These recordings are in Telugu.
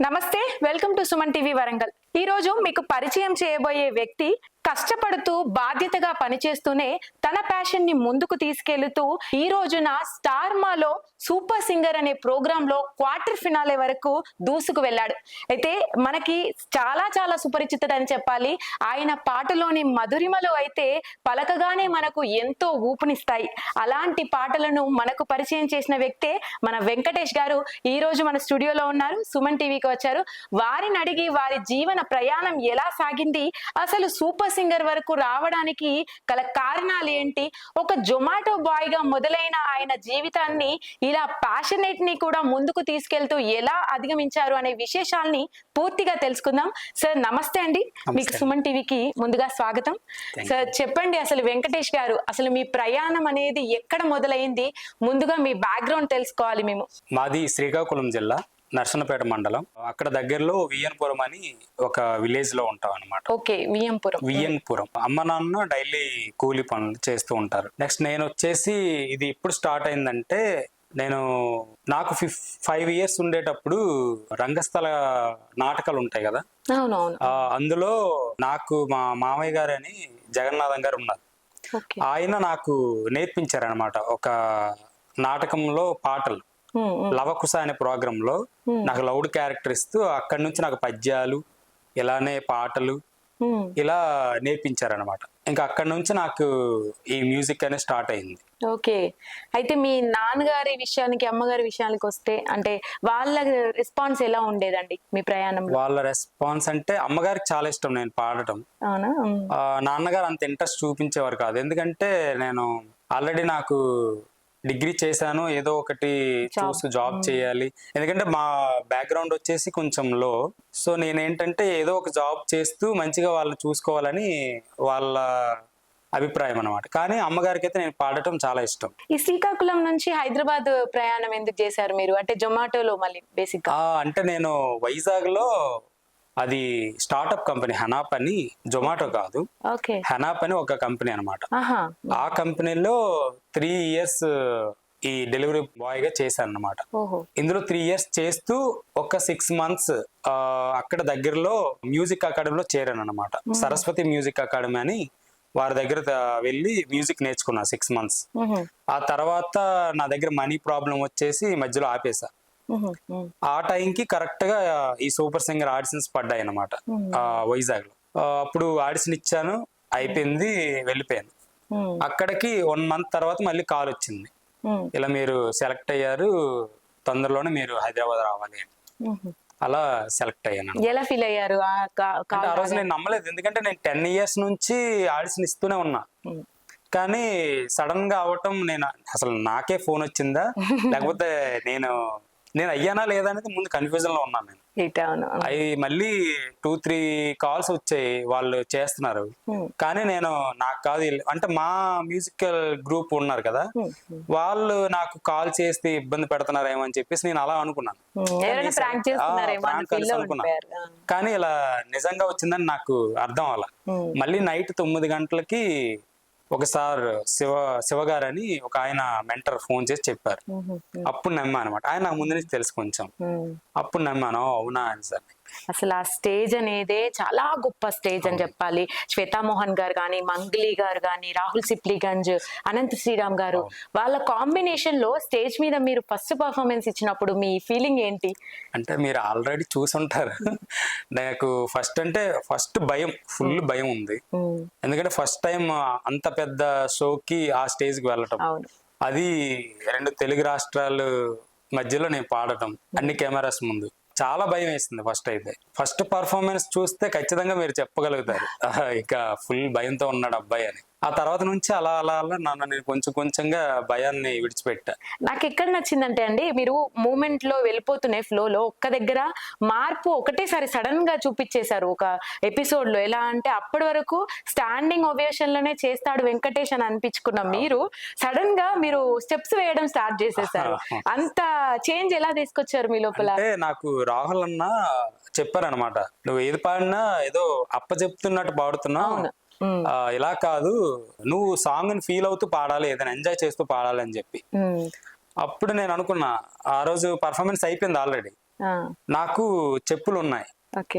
నమస్తే, welcome to Suman TV Warangal. ఈ రోజు మీకు పరిచయం చేయబోయే వ్యక్తి కష్టపడుతూ బాధ్యతగా పనిచేస్తూనే తన ప్యాషన్ ని ముందుకు తీసుకెళ్తూ ఈ రోజున స్టార్ మాలో సూపర్ సింగర్ అనే ప్రోగ్రామ్ లో క్వార్టర్ ఫినాలే వరకు దూసుకు వెళ్ళాడు. అయితే మనకి చాలా చాలా సుపరిచితుడని చెప్పాలి. ఆయన పాటలోని మధురిమలు అయితే పలకగానే మనకు ఎంతో ఊపునిస్తాయి. అలాంటి పాటలను మనకు పరిచయం చేసిన వ్యక్తే మన వెంకటేష్ గారు. ఈ రోజు మన స్టూడియోలో ఉన్నారు, సుమన్ టీవీకి వచ్చారు. వారిని అడిగి వారి జీవన ప్రయాణం ఎలా సాగింది, అసలు సూపర్ సింగర్ వరకు రావడానికి గల కారణాలు ఏంటి, ఒక జొమాటో బాయ్ గా మొదలైన ఆయన జీవితాన్ని ఇలా ప్యాషనేట్ ని కూడా ముందుకు తీసుకెళ్తూ ఎలా అధిగమించారు అనే విశేషాలని పూర్తిగా తెలుసుకుందాం. సార్ నమస్తే అండి, మీకు సుమన్ టీవీకి ముందుగా స్వాగతం. సార్ చెప్పండి, అసలు వెంకటేష్ గారు అసలు మీ ప్రయాణం అనేది ఎక్కడ మొదలైంది? ముందుగా మీ బ్యాక్గ్రౌండ్ తెలుసుకోవాలి మేము. మాది శ్రీకాకుళం జిల్లా నర్సన్నపేట మండలం. అక్కడ దగ్గరలో విఎన్పురం అని ఒక విలేజ్ లో ఉంటాం అనమాట. ఓకే, విఎన్పురం. అమ్మ నాన్న డైలీ కూలి పనులు చేస్తూ ఉంటారు. నెక్స్ట్ నేను వచ్చేసి ఇది ఎప్పుడు స్టార్ట్ అయిందంటే, నాకు 5 years ఉండేటప్పుడు రంగస్థల నాటకాలు ఉంటాయి కదా, అందులో నాకు మా మామయ్య గారు అని జగన్నాథం గారు ఉన్నారు. ఆయన నాకు నేర్పించారనమాట ఒక నాటకంలో పాటలు. లవకుశ అనే ప్రోగ్రామ్ లో నాకు లౌడ్ క్యారెక్టర్ ఇస్తూ అక్కడి నుంచి నాకు పద్యాలు ఇలానే పాటలు ఇలా నేర్పించారనమాట. ఇంకా అక్కడి నుంచి నాకు ఈ మ్యూజిక్ అనేది స్టార్ట్ అయింది. ఓకే, అయితే మీ నాన్నగారి విషయానికి అమ్మగారి విషయానికి వస్తే, అంటే వాళ్ళ రెస్పాన్స్ ఎలా ఉండేదండి మీ ప్రయాణం? వాళ్ళ రెస్పాన్స్ అంటే అమ్మగారికి చాలా ఇష్టం నేను పాడటం. నాన్నగారు అంత ఇంట్రెస్ట్ చూపించేవారు కాదు. ఎందుకంటే నేను ఆల్రెడీ నాకు డిగ్రీ చేశాను, ఏదో ఒకటి చూసి జాబ్ చేయాలి. ఎందుకంటే మా బ్యాక్గ్రౌండ్ వచ్చేసి కొంచెం లో. సో నేనేంటంటే ఏదో ఒక జాబ్ చేస్తూ మంచిగా వాళ్ళని చూసుకోవాలని వాళ్ళ అభిప్రాయం అనమాట. కానీ అమ్మగారికి అయితే నేను పాడటం చాలా ఇష్టం. ఈ శ్రీకాకుళం నుంచి హైదరాబాద్ ప్రయాణం ఎందుకు చేశారు మీరు? అంటే జొమాటోలో మళ్ళీ బేసిక్ అంటే నేను వైజాగ్ లో అది స్టార్ట్అప్ కంపెనీ హనాప్ అని, జొమాటో కాదు, హనాప్ అని ఒక కంపెనీ అనమాట. ఆ కంపెనీలో 3 years ఈ డెలివరీ బాయ్ గా చేశాను అనమాట. ఇందులో 3 years చేస్తూ ఒక 6 months అక్కడ దగ్గరలో మ్యూజిక్ అకాడమీలో చేరాను అనమాట. సరస్వతి మ్యూజిక్ అకాడమీ అని వారి దగ్గర వెళ్ళి మ్యూజిక్ నేర్చుకున్నా 6 months. ఆ తర్వాత నా దగ్గర మనీ ప్రాబ్లం వచ్చేసి మధ్యలో ఆపేసా. ఆ టైంకి కరెక్ట్ గా ఈ సూపర్ సింగర్ ఆడిషన్స్ పడ్డాయి అనమాట వైజాగ్ లో. అప్పుడు ఆడిషన్ ఇచ్చాను, అయిపోయింది, వెళ్ళిపోయాను. అక్కడికి 1 month తర్వాత మళ్ళీ కాల్ వచ్చింది, ఇలా మీరు సెలెక్ట్ అయ్యారు, తొందరలోనే మీరు హైదరాబాద్ రావాలి అని. అలా సెలెక్ట్ అయ్యాను. ఎలా ఫీల్ అయ్యారు? ఆ రోజు నేను నమ్మలేదు, ఎందుకంటే నేను 10 years నుంచి ఆడిషన్ ఇస్తూనే ఉన్నా. కానీ సడన్ గా అవటం, నేను అసలు నాకే ఫోన్ వచ్చిందా లేకపోతే నేను అయ్యానా లేదా అనేది ముందు కన్ఫ్యూజన్ లో ఉన్నాను నేను. అవి మళ్ళీ 2-3 calls వచ్చాయి, వాళ్ళు చేస్తున్నారు. కానీ నాకు కాదు, అంటే మా మ్యూజికల్ గ్రూప్ ఉన్నారు కదా, వాళ్ళు నాకు కాల్ చేస్తే ఇబ్బంది పెడుతున్నారేమో అని చెప్పేసి నేను అలా అనుకున్నాను. కానీ ఇలా నిజంగా వచ్చిందని నాకు అర్థం అవ్వాల. మళ్ళీ నైట్ 9 గంటలకి ఒకసారి శివగారు అని ఒక ఆయన మెంటర్ ఫోన్ చేసి చెప్పారు. అప్పుడు నమ్మా అనమాట. ఆయన నాకు ముందు నుంచి తెలుసు కొంచెం. అప్పుడు నమ్మాను, అవునా అని సార్. అసలు ఆ స్టేజ్ అనేదే చాలా గొప్ప స్టేజ్ అని చెప్పాలి. శ్వేతామోహన్ గారు కానీ, మంగ్లీ గారు కానీ, రాహుల్ సిప్లిగంజ్, అనంత్ శ్రీరామ్ గారు, వాళ్ళ కాంబినేషన్ లో స్టేజ్ మీద మీరు ఫస్ట్ పర్ఫార్మెన్స్ ఇచ్చినప్పుడు మీ ఫీలింగ్ ఏంటి? అంటే మీరు ఆల్రెడీ చూసుంటారు. నాకు ఫస్ట్ భయం, ఫుల్ భయం ఉంది. ఎందుకంటే ఫస్ట్ టైం అంత పెద్ద షోకి ఆ స్టేజ్ కి వెళ్ళటం, అది 2 తెలుగు రాష్ట్రాలు మధ్యలో నేను పాడటం, అన్ని కెమెరాస్ ముందు, చాలా భయం వేసింది. ఫస్ట్ పర్ఫార్మెన్స్ చూస్తే ఖచ్చితంగా మీరు చెప్పగలుగుతారు ఇక ఫుల్ భయంతో ఉన్నాడు అబ్బాయి అని. ఆ తర్వాత నుంచి అలా అలా అలా నన్ను నేను కొంచెంగా భయాన్ని విడిచిపెట్టా. నాకు ఎక్కడ నచ్చిందంటే అండి, మీరు మూమెంట్ లో వెళ్ళిపోతున్న ఫ్లో లో ఒక్క దగ్గర మార్పు ఒకటేసారి సడన్ గా చూపించేశారు ఒక ఎపిసోడ్ లో. ఎలా అంటే అప్పటి వరకు స్టాండింగ్ ఓవేషన్ లోనే చేస్తాడు వెంకటేష్ అని అనిపించుకున్న మీరు సడన్ గా మీరు స్టెప్స్ వేయడం స్టార్ట్ చేసేసారు. అంత చేంజ్ ఎలా తీసుకొచ్చారు మీ లోపల? అంటే నాకు రాహుల్ అన్న చెప్పారనమాట, నువ్వు ఏది పాడినా ఏదో అప్పచెప్తున్నట్టు పాడుతున్నావు, ఇలా కాదు, నువ్వు సాంగ్ ని ఫీల్ అవుతూ పాడాలి, ఏదైనా ఎంజాయ్ చేస్తూ పాడాలి అని చెప్పి. అప్పుడు నేను అనుకున్నా, ఆ రోజు పర్ఫార్మెన్స్ అయిపోయింది ఆల్రెడీ, నాకు చెప్పులు ఉన్నాయి.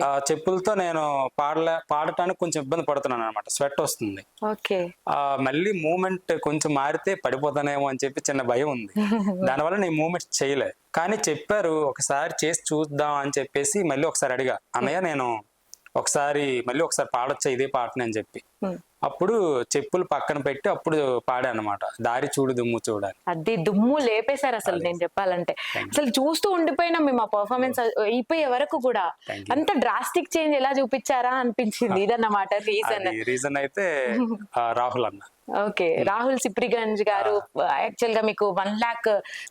ఆ చెప్పులతో నేను పాడటానికి కొంచెం ఇబ్బంది పడుతున్నాను అనమాట, స్వెట్ వస్తుంది. మళ్ళీ మూమెంట్ కొంచెం మారితే పడిపోతానేమో అని చెప్పి చిన్న భయం ఉంది. దానివల్ల నేను మూమెంట్ చేయలే. కానీ చెప్పారు ఒకసారి చేసి చూద్దాం అని చెప్పేసి మళ్ళీ ఒకసారి అడిగా, అన్నయ్య నేను మళ్ళీ ఒకసారి పాడొచ్చా ఇదే పాటని అని చెప్పి. అప్పుడు చెప్పులు పక్కన పెట్టి అప్పుడు పాడా అనమాట, దారి చూడు దుమ్ము చూడాలి. అది దుమ్ము లేపేశారు అసలు. నేను చెప్పాలంటే అసలు చూస్తూ ఉండిపోయినా మేము ఆ పర్ఫార్మెన్స్ అయిపోయే వరకు కూడా అంత డ్రాస్టిక్ చేంజ్ ఎలా చూపించారా అనిపించింది. ఇదన్నమాట రీజన్ అయితే రాహుల్ అన్న. రాహుల్ సిప్రిగంజ్ గారు యాక్చువల్ గా మీకు 1 lakh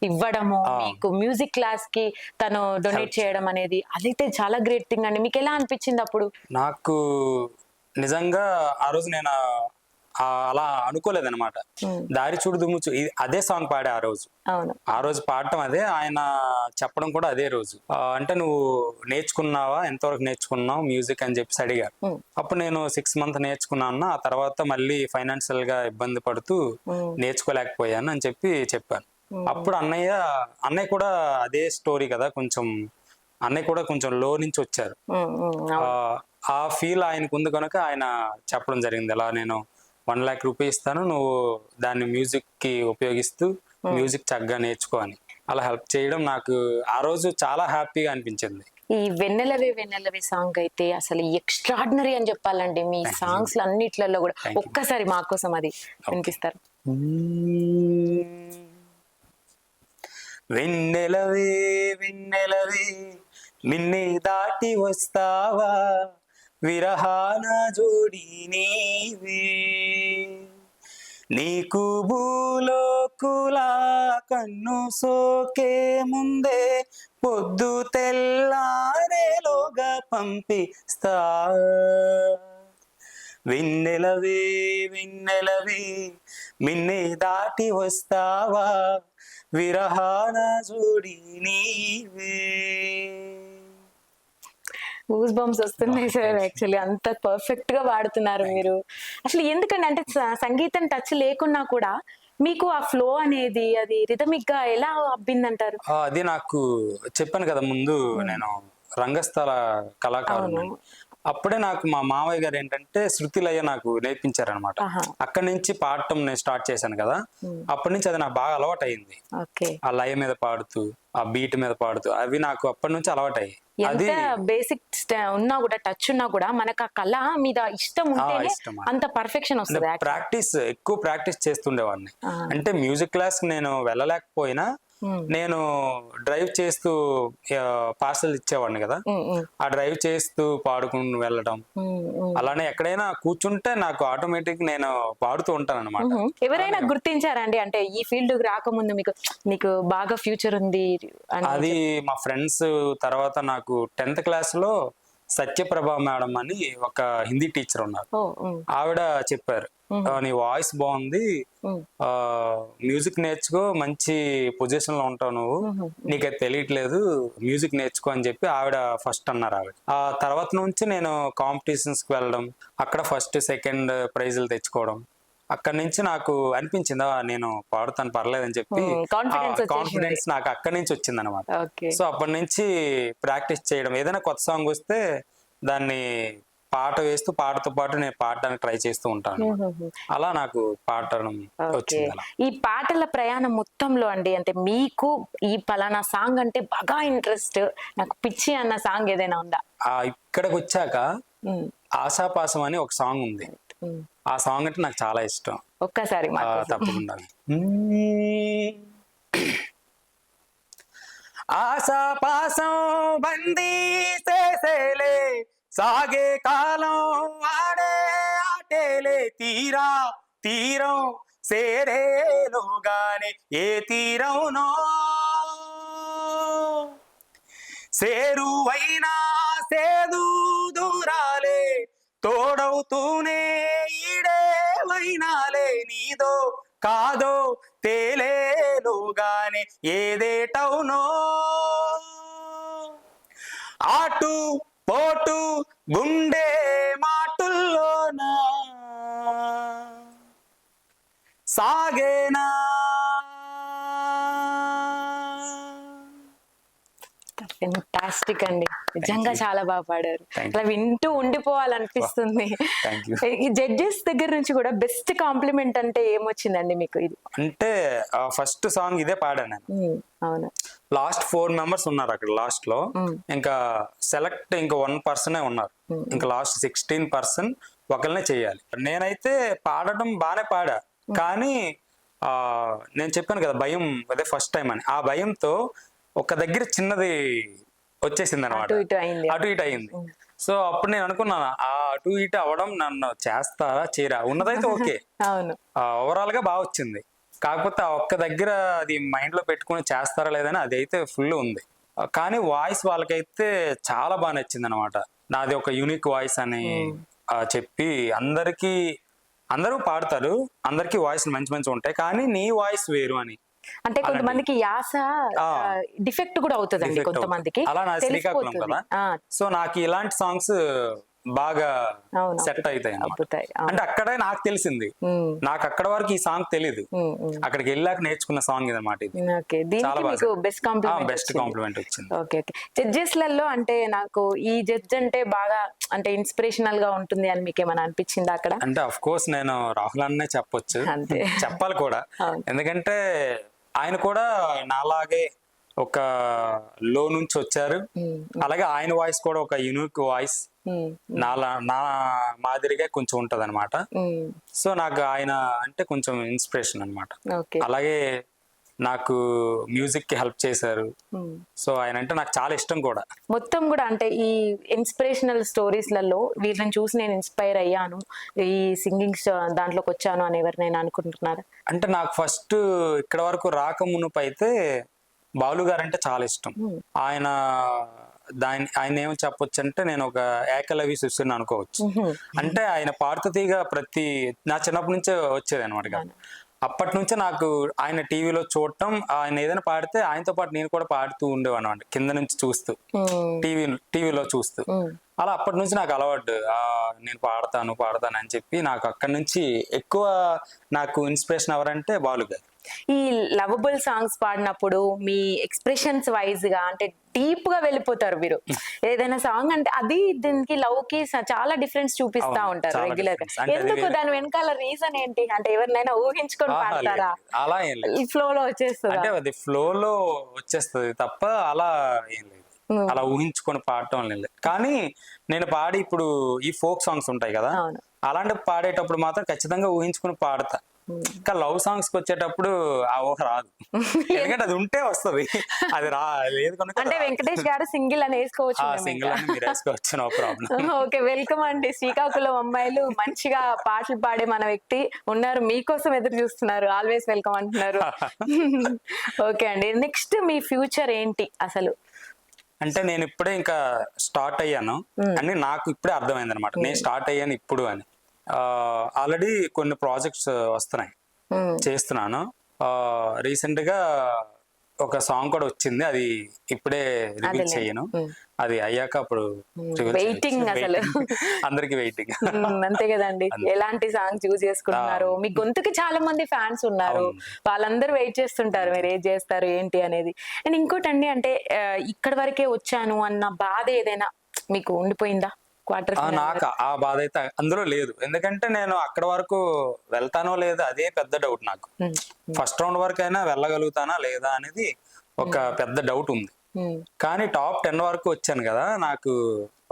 ఇవ్వడము, మీకు మ్యూజిక్ క్లాస్ కి తను డొనేట్ చేయడం అనేది అదైతే చాలా గ్రేట్ థింగ్ అండి. మీకు ఎలా అనిపించింది అప్పుడు? నాకు నిజంగా ఆ రోజు నేను అలా అనుకోలేదన్నమాట. దారి చూడు దుమ్ము అదే సాంగ్ పాడే ఆ రోజు పాడటం అదే, ఆయన చెప్పడం కూడా అదే రోజు. అంటే నువ్వు నేర్చుకున్నావా, ఎంతవరకు నేర్చుకున్నావు మ్యూజిక్ అని చెప్పేసి అడిగారు. అప్పుడు నేను 6 months నేర్చుకున్నాను. ఆ తర్వాత మళ్ళీ ఫైనాన్షియల్ గా ఇబ్బంది పడుతూ నేర్చుకోలేకపోయాను అని చెప్పాను. అప్పుడు అన్నయ్య కూడా అదే స్టోరీ కదా, అన్నయ్య కూడా కొంచెం లో నుంచి వచ్చారు. ఆ ఫీల్ ఆయనకు ఉంది కనుక ఆయన చెప్పడం జరిగింది, ఇలా నేను 1 lakh rupees ఇస్తాను, నువ్వు దాన్ని మ్యూజిక్ కి ఉపయోగిస్తూ మ్యూజిక్ చక్కగా నేర్చుకో అని అలా హెల్ప్ చేయడం నాకు ఆ రోజు చాలా హ్యాపీగా అనిపించింది. ఈ వెన్నెలవే సాంగ్ అయితే అసలు ఎక్స్ట్రాడినరీ అని చెప్పాలండి. మీ సాంగ్స్ అన్నిట్లలో కూడా ఒక్కసారి మా కోసం అది వినిపిస్తారు. వెన్నెలవే మిన్నే దాటి వస్తావా, విరహాన జోడి నీవే, నీకు భూలోకులా కన్ను సోకే ముందే పొద్దు తెల్లారేలోగా పంపిస్తా. వెన్నెలవే మిన్నే దాటి వస్తావా, విరహాన జోడి నీవే. గూస్ బంప్స్ వస్తున్నాయి సార్. యాక్చువల్లీ అంత పర్ఫెక్ట్ గా వాడుతున్నారు మీరు. అసలు ఎందుకంటే అంటే సంగీతం టచ్ లేకున్నా కూడా మీకు ఆ ఫ్లో అనేది అది రిథమిక్ గా ఎలా అబ్బిందంటారు? అది నాకు చెప్పాను కదా ముందు, నేను రంగస్థల కళాకారుడు. అప్పుడే నాకు మా మావయ్య గారు ఏంటంటే శృతి లయ నాకు నేర్పించారనమాట. అక్కడి నుంచి పాడటం నేను స్టార్ట్ చేశాను కదా, అప్పటి నుంచి అది నాకు బాగా అలవాటు అయింది. ఆ లయ మీద పాడుతూ, ఆ బీట్ మీద పాడుతూ, అవి నాకు అప్పటి నుంచి అలవాటయ్యాయి. అది బేసిక్ ఉన్నా కూడా, టచ్ ఉన్నా కూడా మనకు ఆ కళ మీద ఇష్టం ఉంటేనే అంత పర్ఫెక్షన్ వస్తుంది. ఎక్కువ ప్రాక్టీస్ చేస్తుండేవాడిని. అంటే మ్యూజిక్ క్లాస్ నేను వెళ్ళలేకపోయినా నేను డ్రైవ్ చేస్తూ పార్సల్ ఇచ్చేవాడిని కదా, ఆ డ్రైవ్ చేస్తూ పాడుకుని వెళ్ళడం. అలానే ఎక్కడైనా కూర్చుంటే నాకు ఆటోమేటిక్ నేను పాడుతూ ఉంటాను అనమాట. ఎవరైనా గుర్తించారండి అంటే ఈ ఫీల్డ్ రాకముందు నీకు బాగా ఫ్యూచర్ ఉంది? అది మా ఫ్రెండ్స్. తర్వాత నాకు 10th class లో సత్యప్రభ మేడం అని ఒక హిందీ టీచర్ ఉన్నారు, ఆవిడ చెప్పారు, నీ వాయిస్ బాగుంది, మ్యూజిక్ నేర్చుకో, మంచి పొజిషన్ లో ఉంటావు నువ్వు, నీకైతే తెలియట్లేదు, మ్యూజిక్ నేర్చుకో అని చెప్పి ఆవిడ ఫస్ట్ అన్నారు. ఆ తర్వాత నుంచి నేను కాంపిటీషన్స్ కి వెళ్ళడం, అక్కడ 1st, 2nd ప్రైజులు తెచ్చుకోవడం. అక్కడి నుంచి నాకు అనిపించిందా నేను పాడుతాను పర్లేదని చెప్పి కాన్ఫిడెన్స్ నాకు అక్కడి నుంచి వచ్చింది అనమాట. సో అప్పటి నుంచి ప్రాక్టీస్ చేయడం, ఏదైనా కొత్త సాంగ్ వస్తే దాన్ని పాట వేస్తూ పాటతో పాటు నేను పాడడానికి ట్రై చేస్తూ ఉంటాను. అలా నాకు పాడటం వచ్చింది. ఈ పాటల ప్రయాణం మొత్తంలో అండి, అంటే మీకు ఈ పలానా సాంగ్ అంటే బాగా ఇంట్రెస్ట్, నాకు పిచ్చి అన్న సాంగ్ ఏదైనా ఉందా? ఇక్కడికి వచ్చాక ఆశాపాసం అని ఒక సాంగ్ ఉంది. ఆ సాంగ్ అంటే నాకు చాలా ఇష్టం. ఒక్కసారి తప్పకుండా. ఆశాపాసం బందీ చేసేలే, సాగే కాలం ఆడే ఆటేలే, తీరం సేరేలోగానే ఏ తీరంనో సేరువైనా సేదు దూరాలే, తోడవుతూనే ఈడేవైనాలే, నీదో కాదో తేలేలోగానే ఏదేటవునో, ఆటు పోటు గుండె మాటుల్లోనా సాగేనా. ఫెంటాస్టిక్ అండి, నిజంగా చాలా బాగా పాడారు. Thank అలా వింటూ ఉండిపోవాలనిపిస్తుంది. Thank you. ఈ జడ్జెస్ దగ్గర నుంచి కూడా బెస్ట్ కాంప్లిమెంట్ అంటే ఏమొచ్చిందండి మీకు? ఇది అంటే ఫస్ట్ సాంగ్ ఇదే పాడాను నేను. అవును. లాస్ట్ 4 మెంబర్స్ ఉన్నారు అక్కడ లాస్ట్ లో, ఇంకా సెలెక్ట్ ఇంకా 1% ఉన్నారు. ఇంకా లాస్ట్ 16% ఒకరినే చేయాలి. నేనైతే పాడటం బాగానే పాడా, కానీ నేను చెప్పాను కదా భయం, అదే ఫస్ట్ టైం అని, ఆ భయంతో ఒక దగ్గర చిన్నది వచ్చేసింది అనమాట, అటు ఇటు అయింది. సో అప్పుడు నేను అనుకున్నాను, ఆ అటు ఇటు అవడం నన్ను చేస్తారా చేయరా, ఉన్నదైతే ఓకే, అవును, ఓవరాల్ గా బాగా వచ్చింది. కాకపోతే ఆ ఒక్క దగ్గర అది మైండ్ లో పెట్టుకుని చేస్తారా లేదని అది అయితే ఫుల్ ఉంది. కానీ వాయిస్ వాళ్ళకైతే చాలా బాగా నచ్చింది అనమాట. నాది ఒక యూనిక్ వాయిస్ అని చెప్పి అందరూ పాడతారు, అందరికి వాయిస్ మంచి మంచి ఉంటాయి, కానీ నీ వాయిస్ వేరు అని. అంటే కొంతమందికి యాస డిఫెక్ట్ కూడా అవుతుందండి కొంతమందికి, అలా నా శ్రీకాకుళం కదా, సో నాకు ఇలాంటి సాంగ్స్ బాగా సెట్ అవుతాయి. అంటే అక్కడే నాకు తెలిసింది, నాకు అక్కడ వరకు ఈ సాంగ్ తెలీదు, అక్కడికి వెళ్ళాక నేర్చుకున్న సాంగ్ ఇదన్నమాట. ఇది బెస్ట్ కాంప్లిమెంట్ వచ్చింది. Okay okay. జడ్జెస్ లలో అంటే నాకు ఈ జడ్జ్ అంటే బాగా అంటే ఇన్స్పిరేషనల్ గా ఉంటుంది అని మీకు ఏమైనా అనిపించిందా అక్కడ? అంటే అఫ్ కోర్స్ నేను రాహుల్ అన్నే చెప్పొచ్చు, చెప్పాలి కూడా, ఎందుకంటే ఆయన కూడా నాలాగే ఒక లో నుంచి వచ్చారు, అలాగే ఆయన వాయిస్ కూడా ఒక యూనిక్ వాయిస్, నా మాదిరిగా కొంచెం ఉంటది అనమాట. సో నాకు ఆయన అంటే కొంచెం ఇన్స్పిరేషన్ అనమాట. అలాగే నాకు మ్యూజిక్ కి హెల్ప్ చేశారు, సో ఆయన అంటే నాకు చాలా ఇష్టం కూడా. మొత్తం కూడా అంటే ఈ ఇన్స్పిరేషనల్ స్టోరీస్ లలో వీళ్ళని చూసి నేను ఇన్స్పైర్ అయ్యాను, ఈ సింగింగ్ దాంట్లోకి వచ్చాను అని ఎవరినైనా అనుకుంటున్నారా? అంటే నాకు ఫస్ట్ ఇక్కడ వరకు రాక మునుపు అయితే బాలు గారు అంటే చాలా ఇష్టం. ఆయన ఏమో చెప్పొచ్చు అంటే నేను ఒక ఏకలవ్య శిష్యుని అనుకోవచ్చు. అంటే ఆయన పాడుతీగా నా చిన్నప్పటి నుంచే వచ్చేది అనమాట కాదు. అప్పటి నుంచే నాకు ఆయన టీవీలో చూడటం, ఆయన ఏదైనా పాడితే ఆయనతో పాటు నేను కూడా పాడుతూ ఉండేవాను అనమాట, కింద నుంచి చూస్తూ, టీవీలో చూస్తూ. అలా అప్పటి నుంచి నాకు అలవాటు, నేను పాడతాను అని చెప్పి నాకు అక్కడి నుంచి ఎక్కువ నాకు ఇన్స్పిరేషన్ ఎవరంటే బాలు గారు. ఈ లవబుల్ సాంగ్స్ పాడినప్పుడు మీ ఎక్స్ప్రెషన్స్ వైజ్ గా అంటే డీప్ గా వెళ్ళిపోతారు మీరు. ఏదైనా సాంగ్ అంటే అది దీనికి లవ్ కి చాలా డిఫరెన్స్ చూపిస్తా ఉంటారు రెగ్యులర్ గా. ఎందుకు దాని వెనకాల రీజన్ ఏంటి? అంటే ఎవరినైనా ఊహించుకొని పాడతారా? అలా ఏం లేదు, ఫ్లో లో వచ్చేస్తుంది. అంటే అది ఫ్లో లో వచ్చేస్తుంది తప్ప అలా ఏం లేదు, అలా ఊహించుకొని పాడటం లేదు. కానీ నేను పాడి ఇప్పుడు ఈ ఫోక్ సాంగ్స్ ఉంటాయి కదా, అలాంటి పాడేటప్పుడు మాత్రం ఖచ్చితంగా ఊహించుకొని పాడతా. ఇంకా లవ్ సాంగ్స్ కి వచ్చేటప్పుడు ఆ ఊహ రాదు, ఎందుకంటే అది ఉంటే వస్తుంది, అది లేదు కనుక. అంటే వెంకటేష్ గారు సింగిల్ అని వేసుకోవచ్చు, సింగిల్ అని మీరు వేసుకోవచ్చు, నో ప్రాబ్లం. ఓకే, వెల్కమ్ అండి. శ్రీకాకుళం అమ్మాయిలు మంచిగా పాటలు పాడే మన వ్యక్తి ఉన్నారు, మీకోసం ఎదురు చూస్తున్నారు, ఆల్వేస్ వెల్కమ్ అంటున్నారు. ఓకే అండి, నెక్స్ట్ మీ ఫ్యూచర్ ఏంటి అసలు? అంటే నేను ఇప్పుడే ఇంకా స్టార్ట్ అయ్యాను అని నాకు ఇప్పుడే అర్థమైంది అనమాట, నేను స్టార్ట్ అయ్యాను ఇప్పుడు అని. ఆల్రెడీ కొన్ని ప్రాజెక్ట్స్ వస్తున్నాయి, చేస్తున్నాను. రీసెంట్ గా ఒక సాంగ్ కూడా వచ్చింది, అది ఇప్పుడే రివీల్ చేయను, అది అయ్యాక అప్పుడు వెయిటింగ్, అసలు అందరికి వెయిటింగ్. అంతే కదండి, ఎలాంటి సాంగ్ చూస్ చేసుకుంటున్నారు? మీ గొంతుకి చాలా మంది ఫ్యాన్స్ ఉన్నారు, వాళ్ళందరూ వెయిట్ చేస్తుంటారు మీరు ఏం చేస్తారు ఏంటి అనేది. అండ్ ఇంకోటి అండి, అంటే ఇక్కడ వరకే వచ్చాను అన్న బాధ ఏదైనా మీకు ఉండిపోయిందా? నాకు ఆ బాధ అయితే అందులో లేదు, ఎందుకంటే నేను అక్కడ వరకు వెళ్తానో లేదా అదే పెద్ద డౌట్ నాకు. ఫస్ట్ రౌండ్ వరకు అయినా వెళ్ళగలుగుతానా లేదా అనేది ఒక పెద్ద డౌట్ ఉంది. కానీ టాప్ 10 వరకు వచ్చాను కదా, నాకు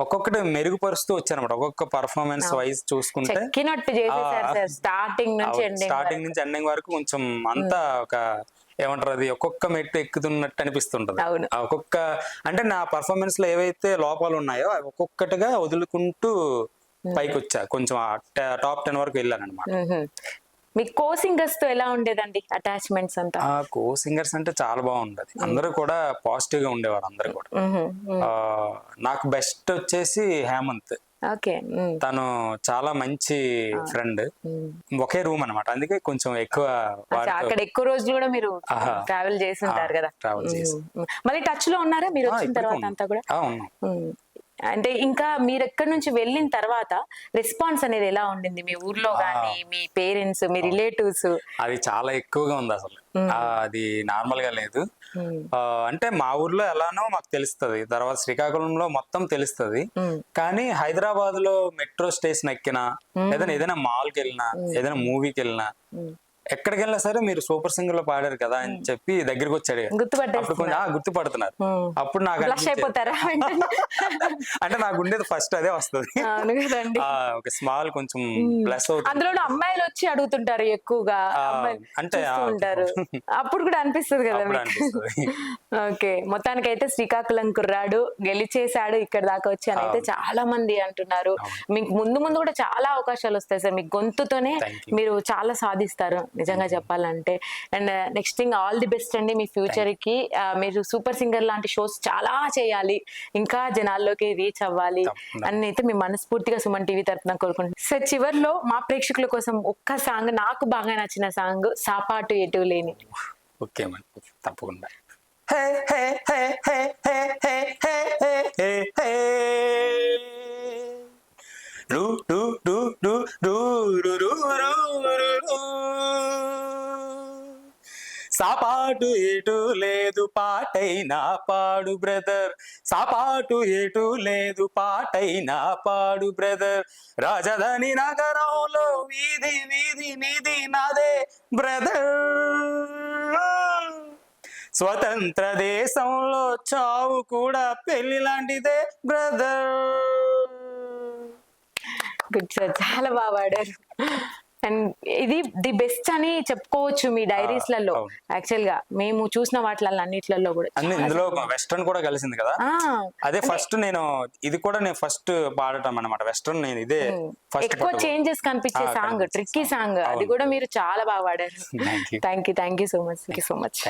ఒక్కొక్కటి మెరుగుపరుస్తూ వచ్చాను అనమాట. ఒక్కొక్క పర్ఫార్మెన్స్ వైజ్ చూసుకుంటే స్టార్టింగ్ నుంచి ఎండింగ్ వరకు కొంచెం అంతా ఒక ఏమంటారు, అది ఒక్కొక్క మెట్టు ఎక్కుతున్నట్టు అనిపిస్తుంటది. ఒక్కొక్క అంటే నా పర్ఫార్మెన్స్ లో ఏవైతే లోపాలు ఉన్నాయో అవి ఒక్కొక్కటిగా వదులుకుంటూ పైకి వచ్చా, కొంచెం టాప్ 10 వరకు వెళ్ళాను అనమాట. మీ కో సింగర్స్ తో ఎలా ఉండేదండి అటాచ్మెంట్స్ అంతా? కో సింగర్స్ అంటే చాలా బాగుంటది, అందరూ కూడా పాజిటివ్ గా ఉండేవారు అందరు కూడా. నాకు బెస్ట్ వచ్చేసి హేమంత్. తను చాలా మంచి ఫ్రెండ్, ఒకే రూమ్ అనమాట, అందుకే కొంచెం ఎక్కువ అక్కడ ఎక్కువ రోజులు కూడా మీరు ట్రావెల్ చేసి ఉంటారు కదా. ట్రావెల్ చేసి మళ్ళీ టచ్ లో ఉన్నారా మీరు వచ్చిన తర్వాత అంతా కూడా? అంటే ఇంకా మీరు ఎక్కడి నుంచి వెళ్ళిన తర్వాత రెస్పాన్స్ అనేది ఎలా ఉండింది మీ ఊర్లో గానీ మీ పేరెంట్స్ మీ రిలేటివ్స్? అది చాలా ఎక్కువగా ఉంది అసలు. అది నార్మల్ గా లేదు. అంటే మా ఊర్లో ఎలానో మాకు తెలుస్తుంది, తర్వాత శ్రీకాకుళంలో మొత్తం తెలుస్తుంది. కానీ హైదరాబాద్ లో మెట్రో స్టేషన్ ఎక్కినా, ఏదైనా మాల్కి వెళ్ళినా, ఏదైనా మూవీకి వెళ్ళినా, ఎక్కడికి వెళ్ళినా సరే మీరు సూపర్ సింగర్ లో పాడారు కదా అని చెప్పి దగ్గరికి వచ్చాడు. అప్పుడు కొంచెం గుర్తుపడుతున్నారు. అప్పుడు నాకు అంటే నాకు ఉండేది ఫస్ట్ అదే వస్తుంది, ఒక స్మాల్ కొంచెం ప్లస్ అవుతుంది. అందులో అమ్మాయిలు వచ్చి అడుగుతుంటారు ఎక్కువగా, అంటే ఉంటారు, అప్పుడు కూడా అనిపిస్తుంది కదా. ఓకే, మొత్తానికైతే శ్రీకాకుళం కుర్రాడు గెలిచేశాడు, ఇక్కడ దాకా వచ్చి అని అయితే చాలా మంది అంటున్నారు. మీకు ముందు ముందు కూడా చాలా అవకాశాలు వస్తాయి సార్, మీ గొంతుతోనే మీరు చాలా సాధిస్తారు నిజంగా చెప్పాలంటే. And next thing, all the best అండి మీ ఫ్యూచర్ కి. మీరు సూపర్ సింగర్ లాంటి షోస్ చాలా చేయాలి, ఇంకా జనాల్లోకి రీచ్ అవ్వాలి అని అయితే మీ మనస్ఫూర్తిగా సుమన్ టీవీ తరఫున కోరుకుంటున్నాను. సార్ చివర్లో మా ప్రేక్షకుల కోసం ఒక్క సాంగ్, నాకు బాగా నచ్చిన సాంగ్, సాపాటు ఎటు లేని. ఓకే మేడం, తప్పకుండా. సాపాటు ఎటు లేదు పాటైనా పాడు బ్రదర్, సాపాటు ఎటు లేదు పాటైనా పాడు బ్రదర్, రాజధాని నగరంలో వీధి వీధి నీది నాదే బ్రదర్, స్వతంత్ర దేశంలో చావు కూడా పెళ్లి లాంటిదే బ్రదర్. గుడ్ సార్, చాలా బాగా పాడారు. అండ్ ఇది ది బెస్ట్ అని చెప్పుకోవచ్చు మీ డైరీస్ లలో. యాక్చువల్ గా మేము చూసిన వాటిలలో అన్నిట్లలో కూడా ఇందులో వెస్ట్రన్ కూడా కలిసింది కదా. అదే ఫస్ట్ నేను ఇది కూడా నేను ఫస్ట్ పాడటం అన్నమాట వెస్ట్రన్. నేను ఇదే ఫస్ట్ ఎక్కువ చేంజెస్ కనిపించే సాంగ్, ట్రిక్కీ సాంగ్, అది కూడా మీరు చాలా బాగా పాడారు. Thank you so much.